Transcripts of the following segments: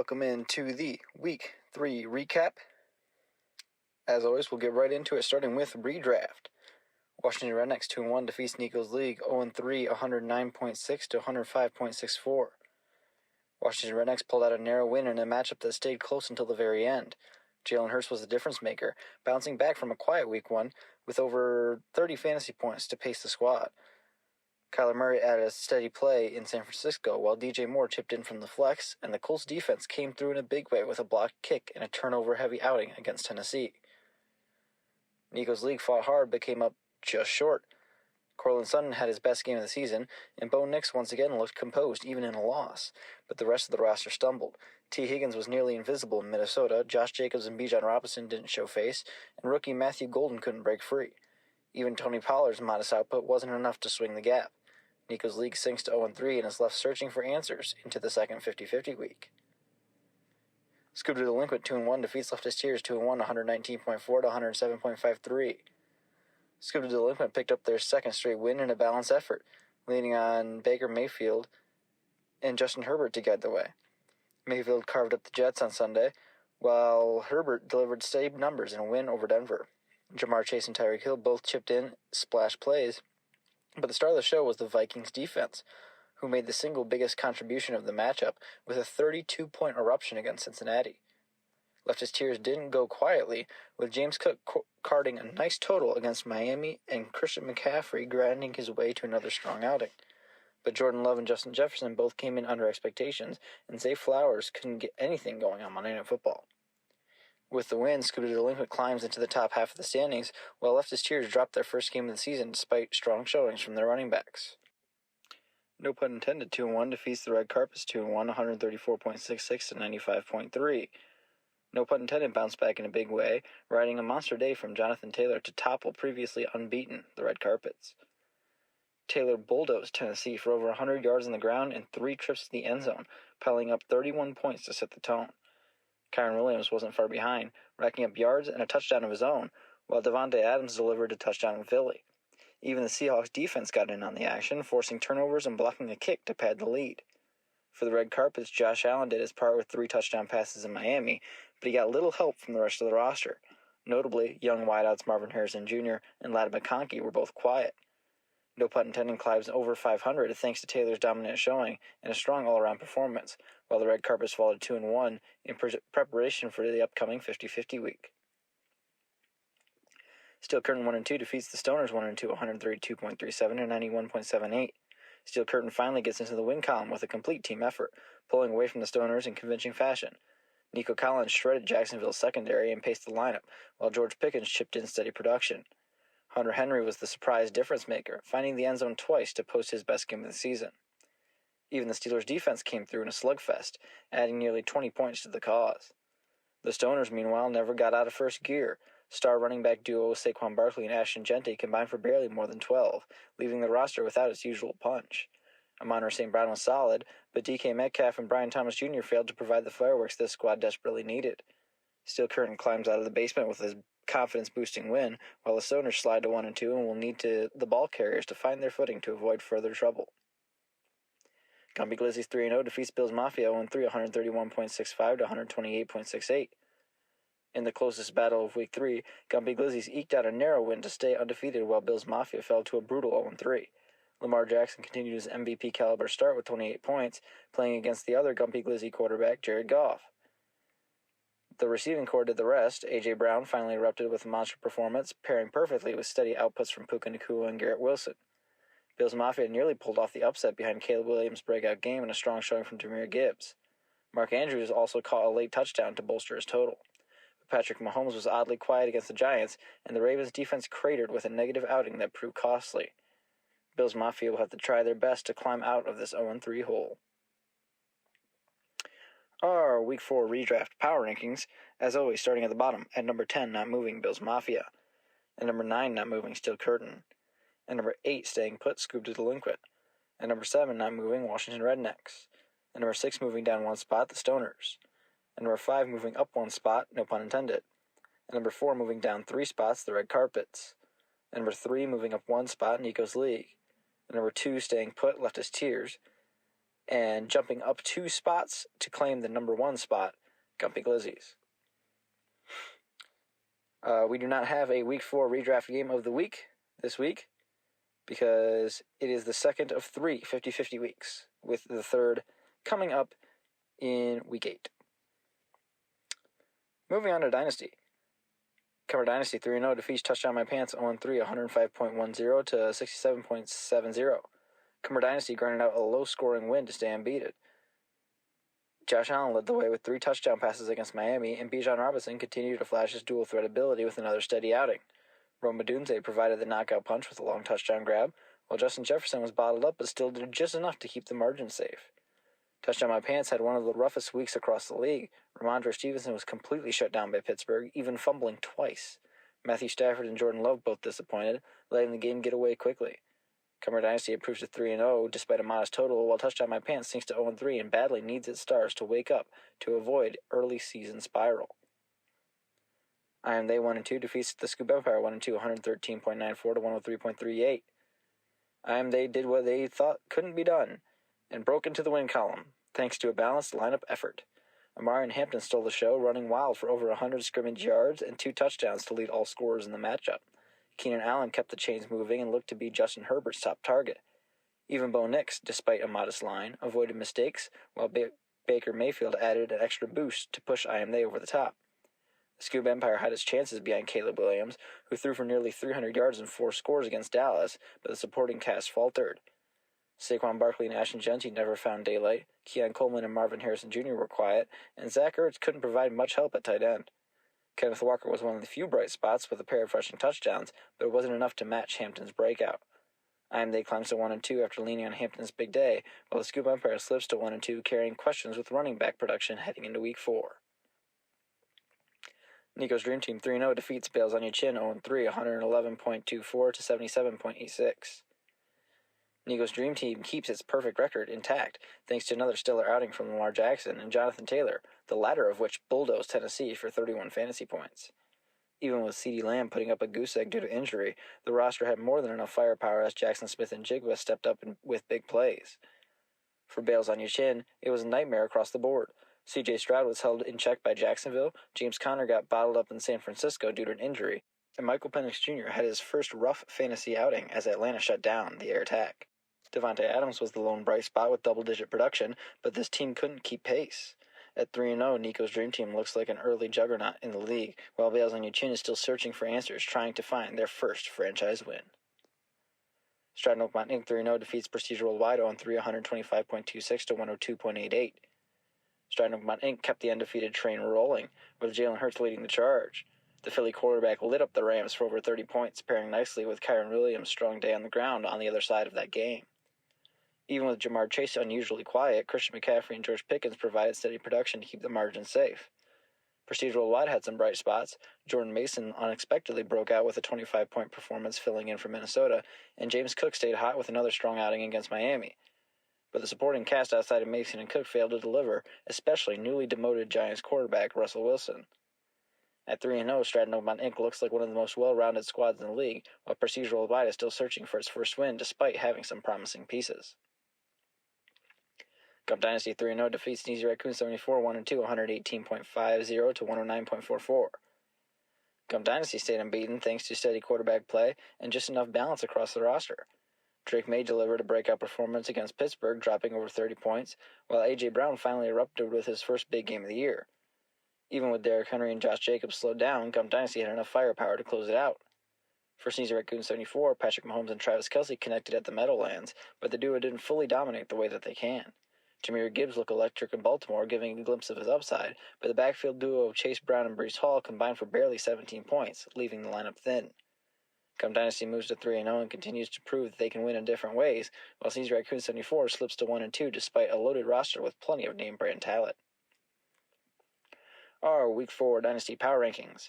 welcome into the Week 3 recap. As always, we'll get right into it, starting with redraft. Washington Rednecks 2-1 defeats Nico's League 0-3, 109.6 to 105.64. Washington Rednecks pulled out a narrow win in a matchup that stayed close until the very end. Jalen Hurts was the difference maker, bouncing back from a quiet Week 1 with over 30 fantasy points to pace the squad. Kyler Murray added a steady play in San Francisco, while DJ Moore chipped in from the flex, and the Colts defense came through in a big way with a blocked kick and a turnover-heavy outing against Tennessee. Nico's League fought hard but came up just short. Cortland Sutton had his best game of the season, and Bo Nix once again looked composed even in a loss, but the rest of the roster stumbled. T. Higgins was nearly invisible in Minnesota, Josh Jacobs and Bijan Robinson didn't show face, and rookie Matthew Golden couldn't break free. Even Tony Pollard's modest output wasn't enough to swing the gap. Nico's League sinks to 0-3 and is left searching for answers into the second 50-50 week. Scoob the Delinquent 2-1 defeats Leftist Tears 2-1, 119.4 to 107.53. Scoob the Delinquent picked up their second straight win in a balanced effort, leaning on Baker Mayfield and Justin Herbert to guide the way. Mayfield carved up the Jets on Sunday, while Herbert delivered steady numbers in a win over Denver. Jamar Chase and Tyreek Hill both chipped in splash plays, but the star of the show was the Vikings defense, who made the single biggest contribution of the matchup with a 32-point eruption against Cincinnati. Leftist Tears didn't go quietly, with James Cook carding a nice total against Miami and Christian McCaffrey grinding his way to another strong outing. But Jordan Love and Justin Jefferson both came in under expectations, and Zay Flowers couldn't get anything going on Monday Night Football. With the win, Scooby Delinquent climbs into the top half of the standings, while Leftist Tears dropped their first game of the season despite strong showings from their running backs. No pun intended, 2-1 defeats the Red Carpets 2-1, 134.66 to 95.3. No pun intended bounced back in a big way, riding a monster day from Jonathan Taylor to topple previously unbeaten the Red Carpets. Taylor bulldozed Tennessee for over 100 yards on the ground and 3 trips to the end zone, piling up 31 points to set the tone. Kyron Williams wasn't far behind, racking up yards and a touchdown of his own, while Devontae Adams delivered a touchdown in Philly. Even the Seahawks defense got in on the action, forcing turnovers and blocking a kick to pad the lead. For the Red Carpets, Josh Allen did his part with 3 touchdown passes in Miami, but he got little help from the rest of the roster. Notably, young wideouts Marvin Harrison Jr. and Ladd McConkey were both quiet. No pun intended climbs over 500 thanks to Taylor's dominant showing and a strong all-around performance, while the Red Carpets followed 2-1 in preparation for the upcoming 50-50 week. Steel Curtain 1-2 defeats the Stoners 1-2, 132.37 to 91.78. Steel Curtain finally gets into the win column with a complete team effort, pulling away from the Stoners in convincing fashion. Nico Collins shredded Jacksonville's secondary and paced the lineup, while George Pickens chipped in steady production. Hunter Henry was the surprise difference maker, finding the end zone twice to post his best game of the season. Even the Steelers' defense came through in a slugfest, adding nearly 20 points to the cause. The Stoners, meanwhile, never got out of first gear. Star running back duo Saquon Barkley and Ashton Genty combined for barely more than 12, leaving the roster without its usual punch. Amon St. Brown was solid, but DK Metcalf and Brian Thomas Jr. failed to provide the fireworks this squad desperately needed. Steel Curtain climbs out of the basement with his confidence-boosting win, while the Stoners slide to 1-2 and will need the ball carriers to find their footing to avoid further trouble. Gumpy Glizzy's 3-0 defeats Bills Mafia 0-3, 131.65 to 128.68. In the closest battle of Week 3, Gumpy Glizzies eked out a narrow win to stay undefeated while Bills Mafia fell to a brutal 0-3. Lamar Jackson continued his MVP-caliber start with 28 points, playing against the other Gumpy Glizzy quarterback, Jared Goff. The receiving corps did the rest. A.J. Brown finally erupted with a monster performance, pairing perfectly with steady outputs from Puka Nacua and Garrett Wilson. Bills Mafia nearly pulled off the upset behind Caleb Williams' breakout game and a strong showing from Jahmyr Gibbs. Mark Andrews also caught a late touchdown to bolster his total. But Patrick Mahomes was oddly quiet against the Giants, and the Ravens' defense cratered with a negative outing that proved costly. Bills Mafia will have to try their best to climb out of this 0-3 hole. Our Week 4 redraft power rankings, as always, starting at the bottom. At number 10, not moving, Bills Mafia. At number 9, not moving, Steel Curtain. At number 8, staying put, Scoob the Delinquent. At number 7, not moving, Washington Rednecks. At number 6, moving down 1 spot, the Stoners. At number 5, moving up 1 spot, no pun intended. At number 4, moving down 3 spots, the Red Carpets. At number 3, moving up 1 spot, Nico's League. At number 2, staying put, Leftist Tears. And jumping up 2 spots to claim the number 1 spot, Gumpy Glizzies. We do not have a Week 4 redraft game of the week this week because it is the second of 3 50-50 weeks, with the third coming up in Week 8. Moving on to Dynasty. Cover Dynasty 3-0 defeats Touchdown My Pants 0-3, 105.10 to 67.70. Cover Dynasty grinded out a low-scoring win to stay unbeaten. Josh Allen led the way with 3 touchdown passes against Miami, and Bijan Robinson continued to flash his dual-threat ability with another steady outing. Rome Odunze provided the knockout punch with a long touchdown grab, while Justin Jefferson was bottled up but still did just enough to keep the margin safe. Touchdown My Pants had one of the roughest weeks across the league. Ramondre Stevenson was completely shut down by Pittsburgh, even fumbling twice. Matthew Stafford and Jordan Love both disappointed, letting the game get away quickly. Comer Dynasty improves to 3-0 despite a modest total, while Touchdown My Pants sinks to 0-3 and badly needs its stars to wake up to avoid early season spiral. I Am They 1-2 defeats the Scoop Empire 1-2, 113.94 to 103.38. I Am They did what they thought couldn't be done and broke into the win column, thanks to a balanced lineup effort. Amari and Hampton stole the show, running wild for over 100 scrimmage yards and 2 touchdowns to lead all scorers in the matchup. Keenan Allen kept the chains moving and looked to be Justin Herbert's top target. Even Bo Nix, despite a modest line, avoided mistakes, while Baker Mayfield added an extra boost to push I Am They over the top. The Scoop Empire had its chances behind Caleb Williams, who threw for nearly 300 yards and 4 scores against Dallas, but the supporting cast faltered. Saquon Barkley and Ashton Genty never found daylight, Keon Coleman and Marvin Harrison Jr. were quiet, and Zach Ertz couldn't provide much help at tight end. Kenneth Walker was one of the few bright spots with a pair of rushing touchdowns, but it wasn't enough to match Hampton's breakout. I Am They climbs to 1-2 after leaning on Hampton's big day, while the Scoop Empire slips to 1-2, carrying questions with running back production heading into Week 4. Nico's Dream Team 3-0 defeats Bales on Your Chin 0-3, 111.24 to 77.86. Nico's Dream Team keeps its perfect record intact thanks to another stellar outing from Lamar Jackson and Jonathan Taylor, the latter of which bulldozed Tennessee for 31 fantasy points. Even with CeeDee Lamb putting up a goose egg due to injury, the roster had more than enough firepower as Jackson Smith and Jigba stepped up with big plays. For Bales on Your Chin, it was a nightmare across the board. C.J. Stroud was held in check by Jacksonville, James Conner got bottled up in San Francisco due to an injury, and Michael Penix Jr. had his first rough fantasy outing as Atlanta shut down the air attack. Devontae Adams was the lone bright spot with double-digit production, but this team couldn't keep pace. At 3-0, Nico's Dream Team looks like an early juggernaut in the league, while Bales on Your Chin is still searching for answers, trying to find their first franchise win. Stratton Oakmont Inc. 3-0 defeats Prestige Worldwide 0-3, 125.26 to 102.88. Stratton Oakmont Inc. kept the undefeated train rolling, with Jalen Hurts leading the charge. The Philly quarterback lit up the Rams for over 30 points, pairing nicely with Kyron Williams' strong day on the ground on the other side of that game. Even with Jamar Chase unusually quiet, Christian McCaffrey and George Pickens provided steady production to keep the margin safe. Prestige Worldwide had some bright spots. Jordan Mason unexpectedly broke out with a 25-point performance filling in for Minnesota, and James Cook stayed hot with another strong outing against Miami. But the supporting cast outside of Mason and Cook failed to deliver, especially newly demoted Giants quarterback Russell Wilson. At 3-0, Stratton Oakmont Inc. looks like one of the most well-rounded squads in the league, while Prestige Worldwide is still searching for its first win despite having some promising pieces. Gump Dynasty 3-0 defeats Sneezy Raccoon 74 1-2, 118.50 to 109.44. Gump Dynasty stayed unbeaten thanks to steady quarterback play and just enough balance across the roster. Drake May delivered a breakout performance against Pittsburgh, dropping over 30 points, while A.J. Brown finally erupted with his first big game of the year. Even with Derrick Henry and Josh Jacobs slowed down, Gump Dynasty had enough firepower to close it out. For Sneezy Raccoon 74, Patrick Mahomes and Travis Kelce connected at the Meadowlands, but the duo didn't fully dominate the way that they can. Jahmyr Gibbs looked electric in Baltimore, giving a glimpse of his upside, but the backfield duo of Chase Brown and Breece Hall combined for barely 17 points, leaving the lineup thin. Gump Dynasty moves to 3-0 and continues to prove that they can win in different ways, while Sneezy Raccoon 74 slips to 1-2 despite a loaded roster with plenty of name-brand talent. Our Week 4 Dynasty Power Rankings.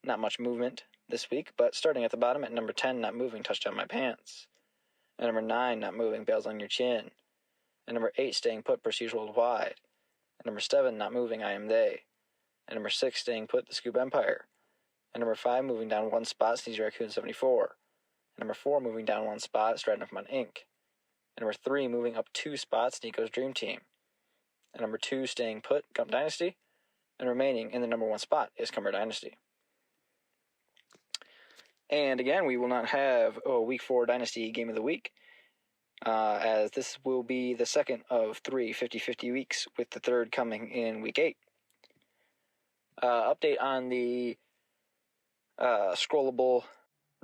Not much movement this week, but starting at the bottom at number 10, not moving, Touchdown My Pants. At number 9, not moving, Bales on Your Chin. At number 8, staying put, Prestige Worldwide. At number 7, not moving, I Am They. At number 6, staying put, The Scoop Empire. At number 5, moving down one spot, Sneezy Raccoon 74. At number 4, moving down one spot, Stratton Oakmont Inc. And number 3, moving up 2 spots, Nico's Dream Team. And number 2, staying put, Gump Dynasty. And remaining in the number 1 spot is Cumber Dynasty. And again, we will not have a Week 4 Dynasty Game of the Week, as this will be the second of 3 50-50 weeks, with the third coming in Week 8. Update on the scrollable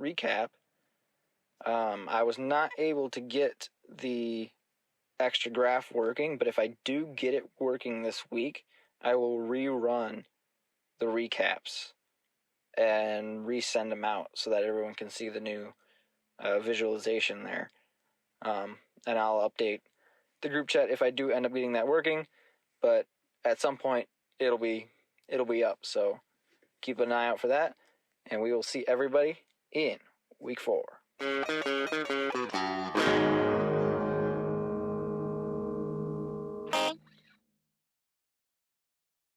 recap. I was not able to get the extra graph working, but if I do get it working this week, I will rerun the recaps and resend them out so that everyone can see the new visualization there. And I'll update the group chat if I do end up getting that working, but at some point it'll be up, so keep an eye out for that, and we will see everybody in Week 4.